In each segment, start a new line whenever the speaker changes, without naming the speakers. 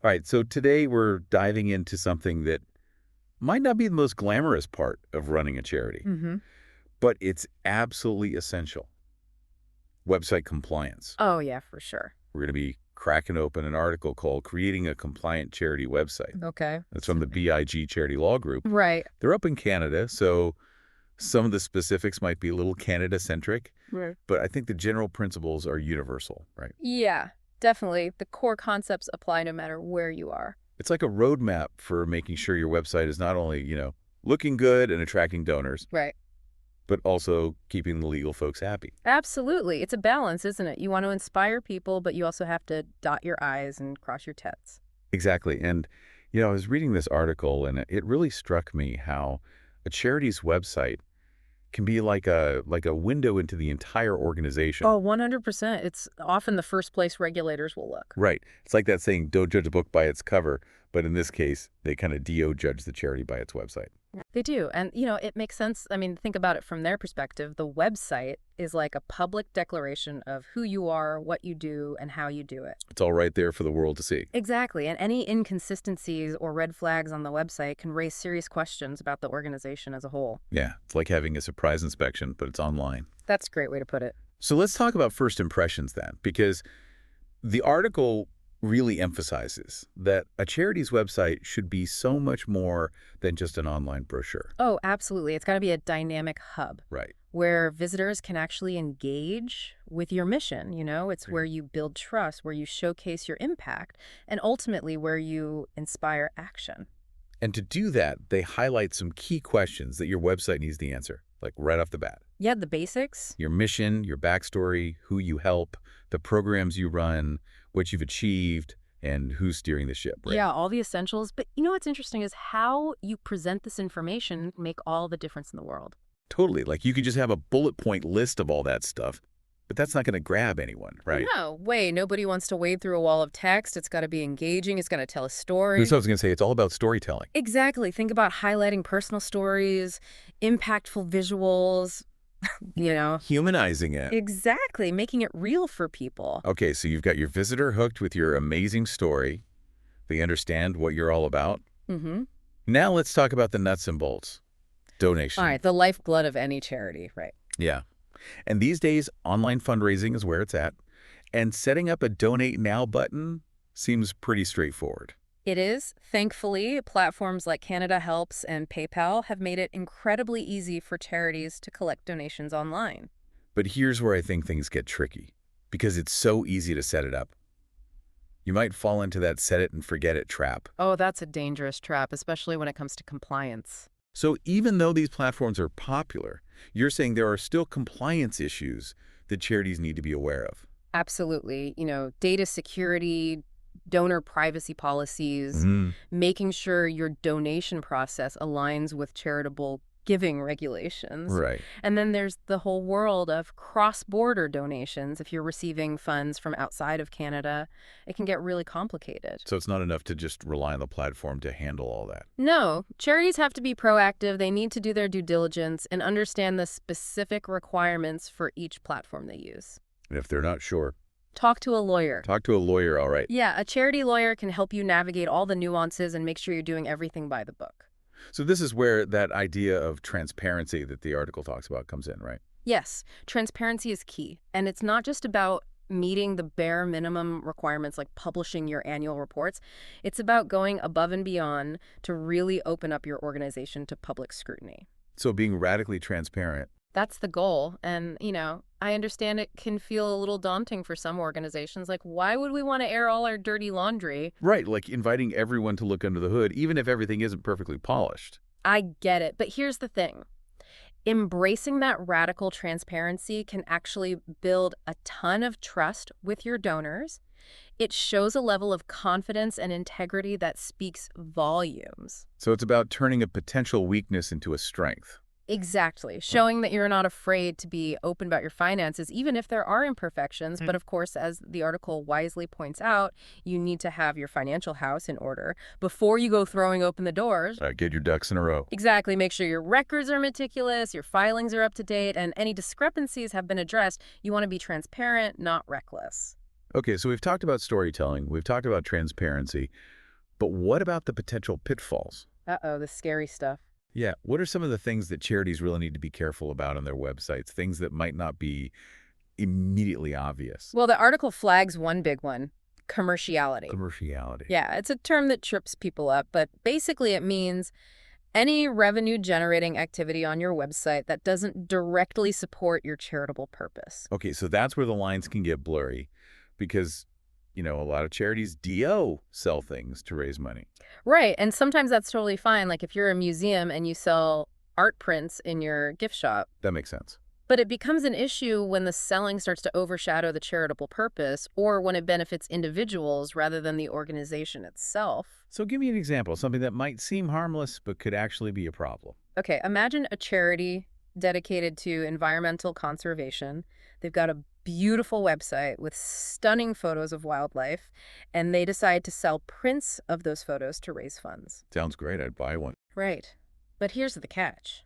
All right, so today we're diving into something that might not be the most glamorous part of running a charity,
Hmm.
but it's absolutely essential. Website compliance.
Oh, yeah, for sure.
We're going to be cracking open an article called Creating a Compliant Charity Website.
Okay.
That's from the B.I.G. Charity Law Group.
Right.
They're up in Canada, so some of the specifics might be a little Canada-centric,
Right.
but I think the general principles are universal, right?
Yeah, definitely. The core concepts apply no matter where you are.
It's like a roadmap for making sure your website is not only, looking good and attracting donors,
Right.
but also keeping the legal folks happy.
Absolutely. It's a balance, isn't it? You want to inspire people, but you also have to dot your I's and cross your T's.
Exactly. And, I was reading this article and it really struck me how a charity's website can be like a window into the entire organization.
Oh, 100%. It's often the first place regulators will look.
Right. It's like that saying, don't judge a book by its cover. But in this case, they kind of judge the charity by its website.
They do. And, it makes sense. I mean, think about it from their perspective. The website is like a public declaration of who you are, what you do, and how you do it.
It's all right there for the world to see.
Exactly. And any inconsistencies or red flags on the website can raise serious questions about the organization as a whole.
Yeah. It's like having a surprise inspection, but it's online.
That's a great way to put it.
So let's talk about first impressions then, because the article really emphasizes that a charity's website should be so much more than just an online brochure.
Oh, absolutely. It's got to be a dynamic hub
Right.
where visitors can actually engage with your mission. It's
Right.
where you build trust, where you showcase your impact, and ultimately where you inspire action.
And to do that, they highlight some key questions that your website needs to answer, like right off the bat.
Yeah, the basics.
Your mission, your backstory, who you help, the programs you run, what you've achieved, and who's steering the ship, right?
Yeah, all the essentials. But what's interesting is how you present this information make all the difference in the world.
Totally. Like you could just have a bullet point list of all that stuff, but that's not going to grab anyone, right?
No way. Nobody wants to wade through a wall of text. It's got to be engaging. It's got to tell a story.
That's what I was going to say. It's all about storytelling.
Exactly. Think about highlighting personal stories, impactful visuals, you know.
Humanizing it.
Exactly. Making it real for people.
Okay, so you've got your visitor hooked with your amazing story. They understand what you're all about.
Mm-hmm.
Now let's talk about the nuts and bolts. Donation.
All right. The lifeblood of any charity, right?
Yeah. And these days, online fundraising is where it's at. And setting up a Donate Now button seems pretty straightforward.
It is. Thankfully, platforms like Canada Helps and PayPal have made it incredibly easy for charities to collect donations online.
But here's where I think things get tricky, because it's so easy to set it up. You might fall into that set it and forget it trap.
Oh, that's a dangerous trap, especially when it comes to compliance.
So even though these platforms are popular, you're saying there are still compliance issues that charities need to be aware of.
Absolutely. Data security, donor privacy policies, making sure your donation process aligns with charitable giving regulations.
Right.
And then there's the whole world of cross-border donations. If you're receiving funds from outside of Canada, it can get really complicated.
So it's not enough to just rely on the platform to handle all that.
No, charities have to be proactive. They need to do their due diligence and understand the specific requirements for each platform they use.
And if they're not sure,
Talk to a lawyer.
talk to a lawyer, all right.
Yeah, a charity lawyer can help you navigate all the nuances and make sure you're doing everything by the book.
So this is where that idea of transparency that the article talks about comes in, right?
Yes, transparency is key. And it's not just about meeting the bare minimum requirements like publishing your annual reports. It's about going above and beyond to really open up your organization to public scrutiny.
So being radically transparent.
That's the goal. And, I understand it can feel a little daunting for some organizations. Like, why would we want to air all our dirty laundry?
Right, like inviting everyone to look under the hood, even if everything isn't perfectly polished.
I get it. But here's the thing. Embracing that radical transparency can actually build a ton of trust with your donors. It shows a level of confidence and integrity that speaks volumes.
So it's about turning a potential weakness into a strength.
Exactly. Showing that you're not afraid to be open about your finances, even if there are imperfections. But of course, as the article wisely points out, you need to have your financial house in order before you go throwing open the doors.
Get your ducks in a row.
Exactly. Make sure your records are meticulous, your filings are up to date, and any discrepancies have been addressed. You want to be transparent, not reckless.
Okay, so we've talked about storytelling, we've talked about transparency, but what about the potential pitfalls?
Uh-oh, the scary stuff.
Yeah, what are some of the things that charities really need to be careful about on their websites, things that might not be immediately obvious?
Well, the article flags one big one, commerciality.
Commerciality.
Yeah, it's a term that trips people up, but basically it means any revenue-generating activity on your website that doesn't directly support your charitable purpose.
Okay, so that's where the lines can get blurry because, a lot of charities DO sell things to raise money.
Right, and sometimes that's totally fine, like if you're a museum and you sell art prints in your gift shop.
That makes sense.
But it becomes an issue when the selling starts to overshadow the charitable purpose or when it benefits individuals rather than the organization itself.
So give me an example, something that might seem harmless but could actually be a problem.
Okay, imagine a charity dedicated to environmental conservation. They've got a beautiful website with stunning photos of wildlife, and they decide to sell prints of those photos to raise funds.
Sounds great, I'd buy one.
Right. But here's the catch.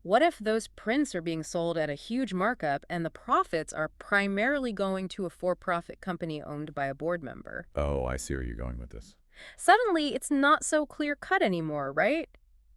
What if those prints are being sold at a huge markup and the profits are primarily going to a for-profit company owned by a board member?
Oh, I see where you're going with this.
Suddenly, it's not so clear-cut anymore, right?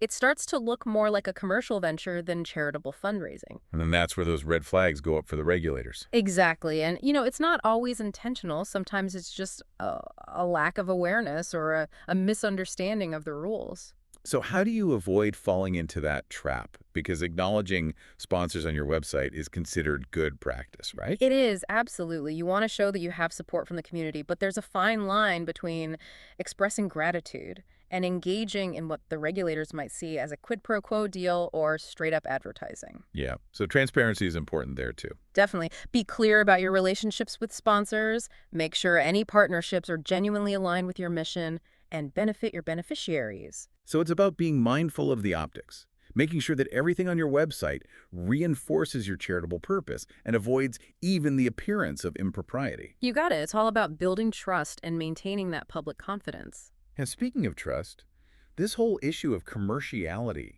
It starts to look more like a commercial venture than charitable fundraising.
And then that's where those red flags go up for the regulators.
Exactly. And, it's not always intentional. Sometimes it's just a lack of awareness or a misunderstanding of the rules.
So how do you avoid falling into that trap? Because acknowledging sponsors on your website is considered good practice, right?
It is, absolutely. You want to show that you have support from the community, but there's a fine line between expressing gratitude and engaging in what the regulators might see as a quid pro quo deal or straight up advertising.
Yeah. So transparency is important there too.
Definitely. Be clear about your relationships with sponsors, make sure any partnerships are genuinely aligned with your mission, and benefit your beneficiaries.
So it's about being mindful of the optics, making sure that everything on your website reinforces your charitable purpose and avoids even the appearance of impropriety.
You got it. It's all about building trust and maintaining that public confidence.
And speaking of trust, this whole issue of commerciality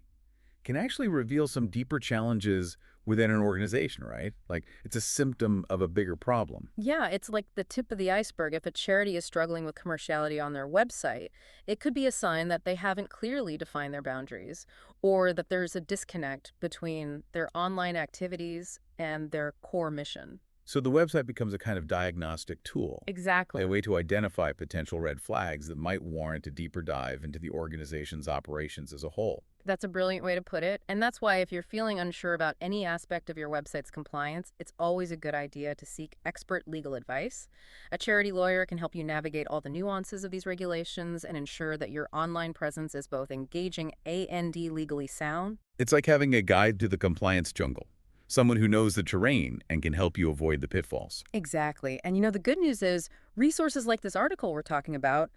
can actually reveal some deeper challenges within an organization, right? Like it's a symptom of a bigger problem.
Yeah, it's like the tip of the iceberg. If a charity is struggling with commerciality on their website, it could be a sign that they haven't clearly defined their boundaries or that there's a disconnect between their online activities and their core mission.
So the website becomes a kind of diagnostic tool,
Exactly.
a way to identify potential red flags that might warrant a deeper dive into the organization's operations as a whole.
That's a brilliant way to put it. And that's why if you're feeling unsure about any aspect of your website's compliance, it's always a good idea to seek expert legal advice. A charity lawyer can help you navigate all the nuances of these regulations and ensure that your online presence is both engaging and legally sound.
It's like having a guide to the compliance jungle, someone who knows the terrain and can help you avoid the pitfalls.
Exactly. And the good news is resources like this article we're talking about,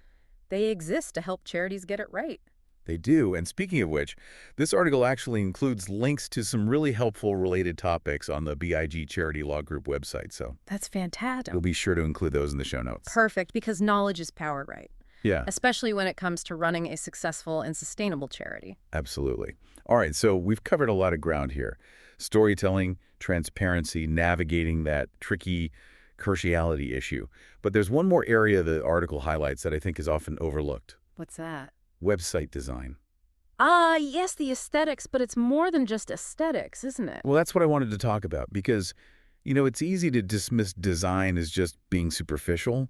they exist to help charities get it right.
They do, and speaking of which, this article actually includes links to some really helpful related topics on the B.I.G. Charity Law Group website, so
That's fantastic.
we'll be sure to include those in the show notes.
Perfect, because knowledge is power, right?
Yeah,
Especially when it comes to running a successful and sustainable charity.
absolutely. All right, so we've covered a lot of ground here. Storytelling, transparency, navigating that tricky commerciality issue. But there's one more area the article highlights that I think is often overlooked.
What's that?
Website design.
Ah, yes, the aesthetics, but it's more than just aesthetics, isn't it?
Well, that's what I wanted to talk about because, it's easy to dismiss design as just being superficial,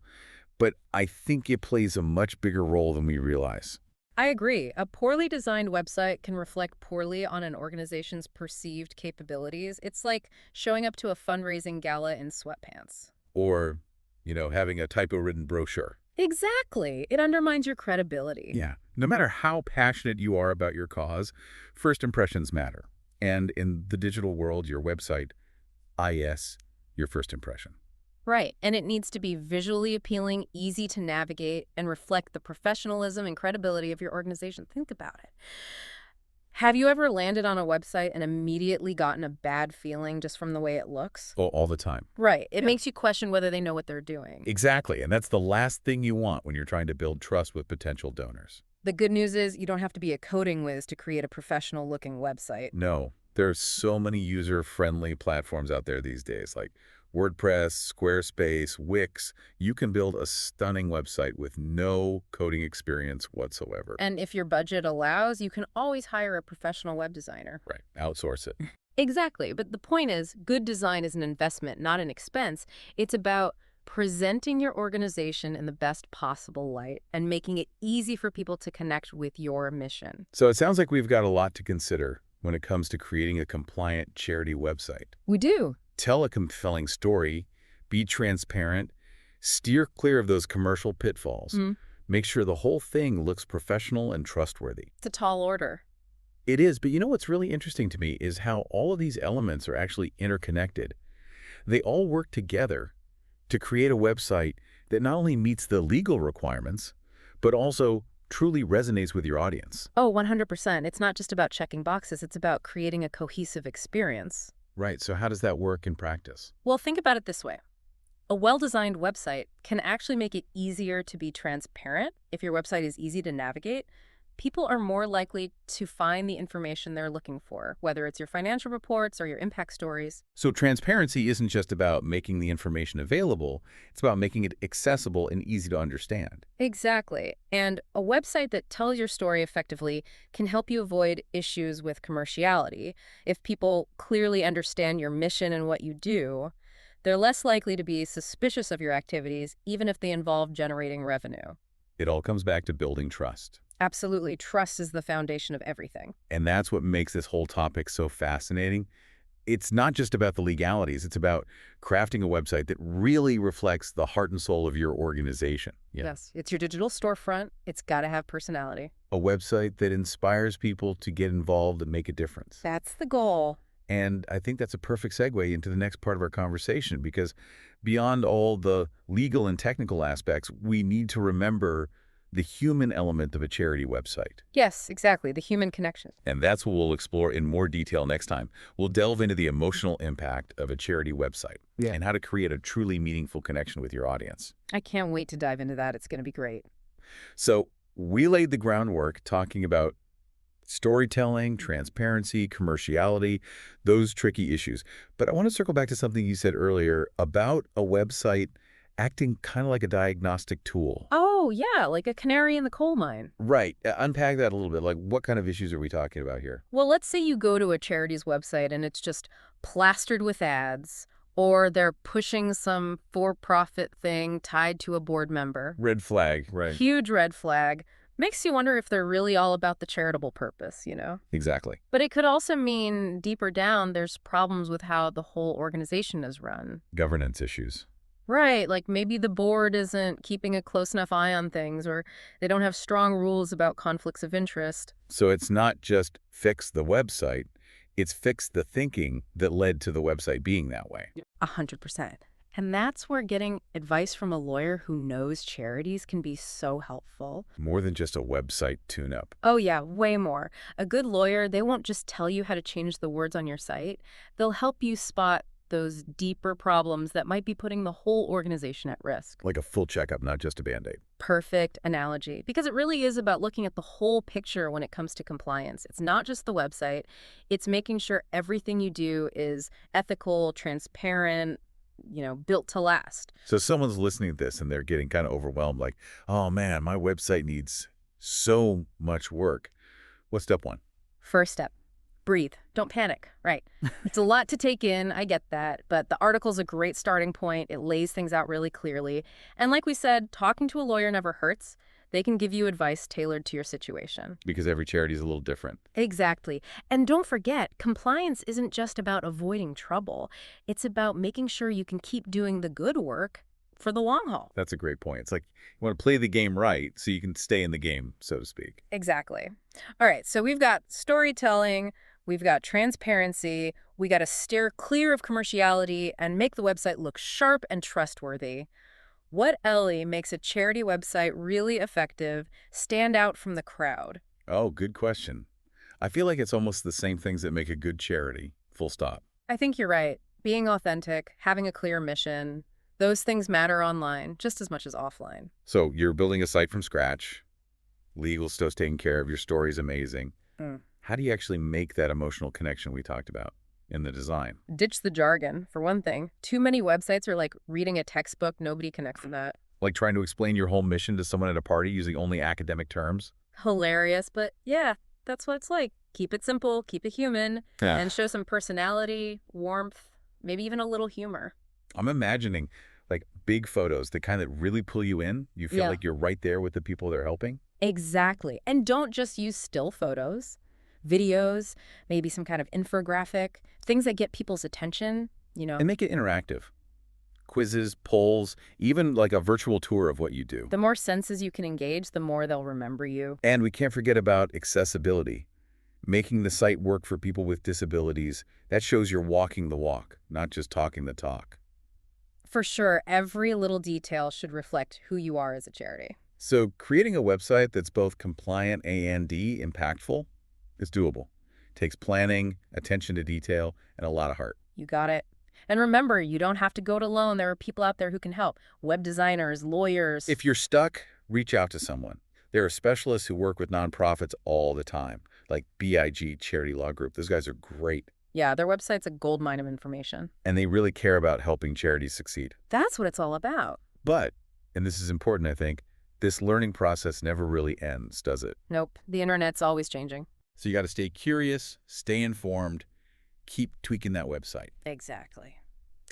but I think it plays a much bigger role than we realize.
I agree. A poorly designed website can reflect poorly on an organization's perceived capabilities. It's like showing up to a fundraising gala in sweatpants.
Or, having a typo-ridden brochure.
Exactly. It undermines your credibility.
Yeah. No matter how passionate you are about your cause, first impressions matter. And in the digital world, your website, IS, your first impression.
Right. And it needs to be visually appealing, easy to navigate, and reflect the professionalism and credibility of your organization. Think about it. Have you ever landed on a website and immediately gotten a bad feeling just from the way it looks?
Oh, all the time.
Right. It
Yeah.
makes you question whether they know what they're doing.
Exactly. And that's the last thing you want when you're trying to build trust with potential donors.
The good news is you don't have to be a coding whiz to create a professional-looking website.
No, there are so many user-friendly platforms out there these days, like WordPress, Squarespace, Wix, you can build a stunning website with no coding experience whatsoever.
And if your budget allows, you can always hire a professional web designer.
Right. Outsource it.
Exactly. But the point is, good design is an investment, not an expense. It's about presenting your organization in the best possible light and making it easy for people to connect with your mission.
So it sounds like we've got a lot to consider when it comes to creating a compliant charity website.
We do.
Tell a compelling story, be transparent, steer clear of those commercial pitfalls.
Mm.
Make sure the whole thing looks professional and trustworthy.
It's a tall order.
It is, but you know what's really interesting to me is how all of these elements are actually interconnected. They all work together to create a website that not only meets the legal requirements, but also truly resonates with your audience.
Oh, 100%. It's not just about checking boxes. It's about creating a cohesive experience.
Right, so how does that work in practice?
Well, think about it this way. A well-designed website can actually make it easier to be transparent. If your website is easy to navigate, people are more likely to find the information they're looking for, whether it's your financial reports or your impact stories.
So transparency isn't just about making the information available, it's about making it accessible and easy to understand.
Exactly. And a website that tells your story effectively can help you avoid issues with commerciality. If people clearly understand your mission and what you do, they're less likely to be suspicious of your activities, even if they involve generating revenue.
It all comes back to building trust.
Absolutely. Trust is the foundation of everything.
And that's what makes this whole topic so fascinating. It's not just about the legalities. It's about crafting a website that really reflects the heart and soul of your organization.
Yes. It's your digital storefront. It's got to have personality.
A website that inspires people to get involved and make a difference.
That's the goal.
And I think that's a perfect segue into the next part of our conversation, because beyond all the legal and technical aspects, we need to remember the human element of a charity website.
Yes, exactly. The human connection.
And that's what we'll explore in more detail next time. We'll delve into the emotional impact of a charity website and how to create a truly meaningful connection with your audience.
I can't wait to dive into that. It's going to be great.
So we laid the groundwork talking about storytelling, transparency, commerciality, those tricky issues. But I want to circle back to something you said earlier about a website acting kind of like a diagnostic tool.
Oh, yeah, like a canary in the coal mine.
Right. Unpack that a little bit. Like, what kind of issues are we talking about here?
Well, let's say you go to a charity's website and it's just plastered with ads, or they're pushing some for-profit thing tied to a board member.
Red flag, right.
Huge red flag. Makes you wonder if they're really all about the charitable purpose, you know?
Exactly.
But it could also mean deeper down, there's problems with how the whole organization is run.
Governance issues.
Right, like maybe the board isn't keeping a close enough eye on things, or they don't have strong rules about conflicts of interest.
So it's not just fix the website, it's fix the thinking that led to the website being that way.
100%. And that's where getting advice from a lawyer who knows charities can be so helpful.
More than just a website tune-up.
Oh yeah, way more. A good lawyer, they won't just tell you how to change the words on your site. They'll help you spot those deeper problems that might be putting the whole organization at risk.
Like a full checkup, not just a Band-Aid.
Perfect analogy. Because it really is about looking at the whole picture when it comes to compliance. It's not just the website. It's making sure everything you do is ethical, transparent, built to last.
So someone's listening to this and they're getting kind of overwhelmed, like, oh man, my website needs so much work. What's step one?
First step. Breathe. Don't panic. Right. It's a lot to take in. I get that. But the article's a great starting point. It lays things out really clearly. And like we said, talking to a lawyer never hurts. They can give you advice tailored to your situation.
Because every charity is a little different.
Exactly. And don't forget, compliance isn't just about avoiding trouble. It's about making sure you can keep doing the good work for the long haul.
That's a great point. It's like you want to play the game right so you can stay in the game, so to speak.
Exactly. All right, so we've got storytelling, we've got transparency, we got to steer clear of commerciality and make the website look sharp and trustworthy. What, Ellie, makes a charity website really effective, stand out from the crowd?
Oh, good question. I feel like it's almost the same things that make a good charity, full stop.
I think you're right. Being authentic, having a clear mission, those things matter online just as much as offline.
So you're building a site from scratch. Legal stuff's taken care of. Your story's amazing. How do you actually make that emotional connection we talked about? in the design.
Ditch the jargon, for one thing. Too many websites are like reading a textbook. Nobody connects to that.
Like trying to explain your whole mission to someone at a party using only academic terms.
Hilarious, but yeah, that's what it's like. Keep it simple, keep it human,
Yeah.
and show some personality, warmth, maybe even a little humor.
I'm imagining like big photos, the kind that really pull you in. You feel
Yeah.
like you're right there with the people they're helping.
Exactly. And don't just use still photos, videos, maybe some kind of infographic, things that get people's attention.
And make it interactive. Quizzes, polls, even like a virtual tour of what you do.
The more senses you can engage, the more they'll remember you.
And we can't forget about accessibility. Making the site work for people with disabilities, that shows you're walking the walk, not just talking the talk.
For sure, every little detail should reflect who you are as a charity.
So creating a website that's both compliant and impactful is doable. Takes planning, attention to detail, and a lot of heart.
You got it. And remember, you don't have to go it alone. There are people out there who can help. Web designers, lawyers.
If you're stuck, reach out to someone. There are specialists who work with nonprofits all the time, like B.I.G. Charity Law Group. Those guys are great,
Yeah, their website's a goldmine of information.
and they really care about helping charities succeed.
That's what it's all about.
But, and this is important, I think, this learning process never really ends, does it?
Nope, the internet's always changing.
So you got to stay curious, stay informed, keep tweaking that website.
Exactly.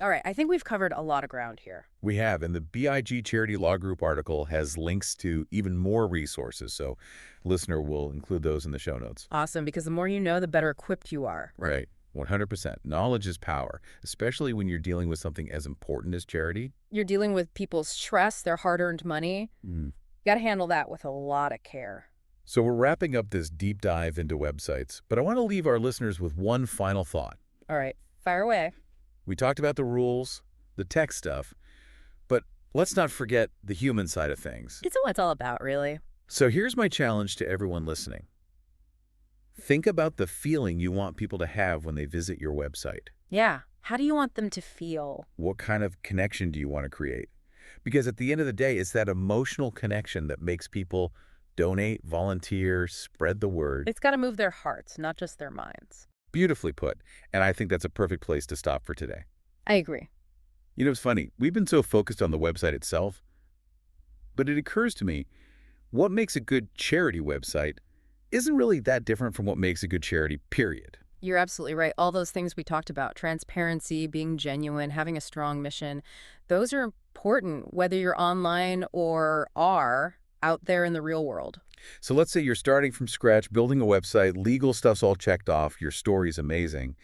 All right, I think we've covered a lot of ground here.
We have, and the B.I.G. Charity Law Group article has links to even more resources, so listener will include those in the show notes.
Awesome, because the more you know, the better equipped you are.
Right, 100%. Knowledge is power, especially when you're dealing with something as important as charity.
You're dealing with people's trust, their hard-earned money.
Mm.
You got to handle that with a lot of care.
So we're wrapping up this deep dive into websites, but I want to leave our listeners with one final thought.
All right, fire away.
We talked about the rules, the tech stuff, but let's not forget the human side of things.
It's what it's all about, really.
So here's my challenge to everyone listening. Think about the feeling you want people to have when they visit your website.
Yeah, how do you want them to feel?
What kind of connection do you want to create? Because at the end of the day, it's that emotional connection that makes people donate, volunteer, spread the word.
It's got to move their hearts, not just their minds.
Beautifully put. And I think that's a perfect place to stop for today.
I agree.
You know, it's funny. We've been so focused on the website itself, but it occurs to me, what makes a good charity website isn't really that different from what makes a good charity, period.
You're absolutely right. All those things we talked about, transparency, being genuine, having a strong mission, those are important whether you're online or are out there in the real world.
So let's say you're starting from scratch, building a website, legal stuff's all checked off, your story's amazing.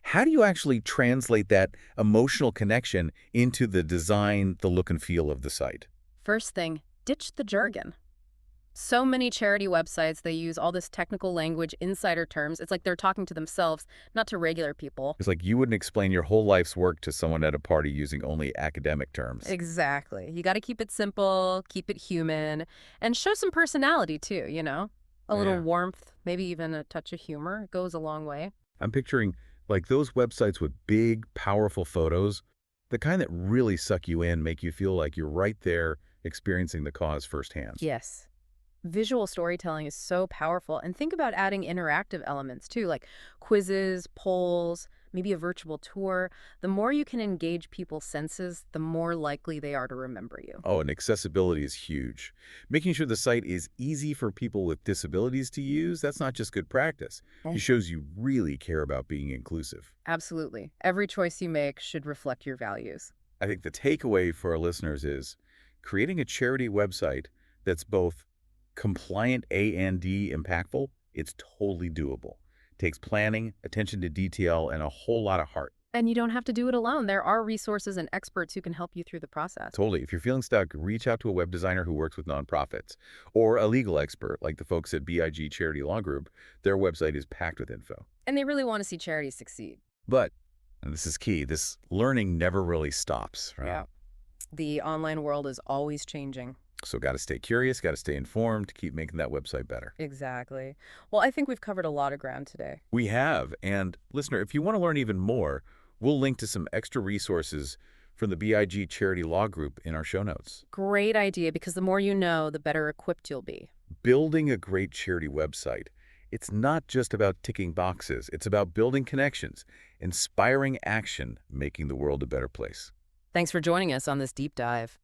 How do you actually translate that emotional connection into the design, the look and feel of the site?
First thing, ditch the jargon. So many charity websites, they use all this technical language, insider terms. It's like they're talking to themselves, not to regular people.
It's like you wouldn't explain your whole life's work to someone at a party using only academic terms.
Exactly. You got to keep it simple, keep it human, and show some personality too. A little
Yeah.
warmth, maybe even a touch of humor. It goes a long way.
I'm picturing like those websites with big, powerful photos, the kind that really suck you in, make you feel like you're right there experiencing the cause firsthand.
Yes. Visual storytelling is so powerful. And think about adding interactive elements too, like quizzes, polls, maybe a virtual tour. The more you can engage people's senses, the more likely they are to remember you.
Oh, and accessibility is huge. Making sure the site is easy for people with disabilities to use, that's not just good practice.
Mm.
It shows you really care about being inclusive.
Absolutely. Every choice you make should reflect your values.
I think the takeaway for our listeners is creating a charity website that's both compliant and impactful, it's totally doable. Takes planning, attention to detail, and a whole lot of heart.
And you don't have to do it alone. There are resources and experts who can help you through the process.
Totally. If you're feeling stuck, reach out to a web designer who works with nonprofits or a legal expert like the folks at B.I.G. Charity Law Group. Their website is packed with info.
And they really want to see charities succeed.
But, and this is key, this learning never really stops, right?
Yeah. The online world is always changing.
So got to stay curious, got to stay informed to keep making that website better.
Exactly. Well, I think we've covered a lot of ground today.
We have. And listener, if you want to learn even more, we'll link to some extra resources from the B.I.G. Charity Law Group in our show notes.
Great idea, because the more you know, the better equipped you'll be.
Building a great charity website It's not just about ticking boxes. It's about building connections, inspiring action, making the world a better place.
Thanks for joining us on this deep dive.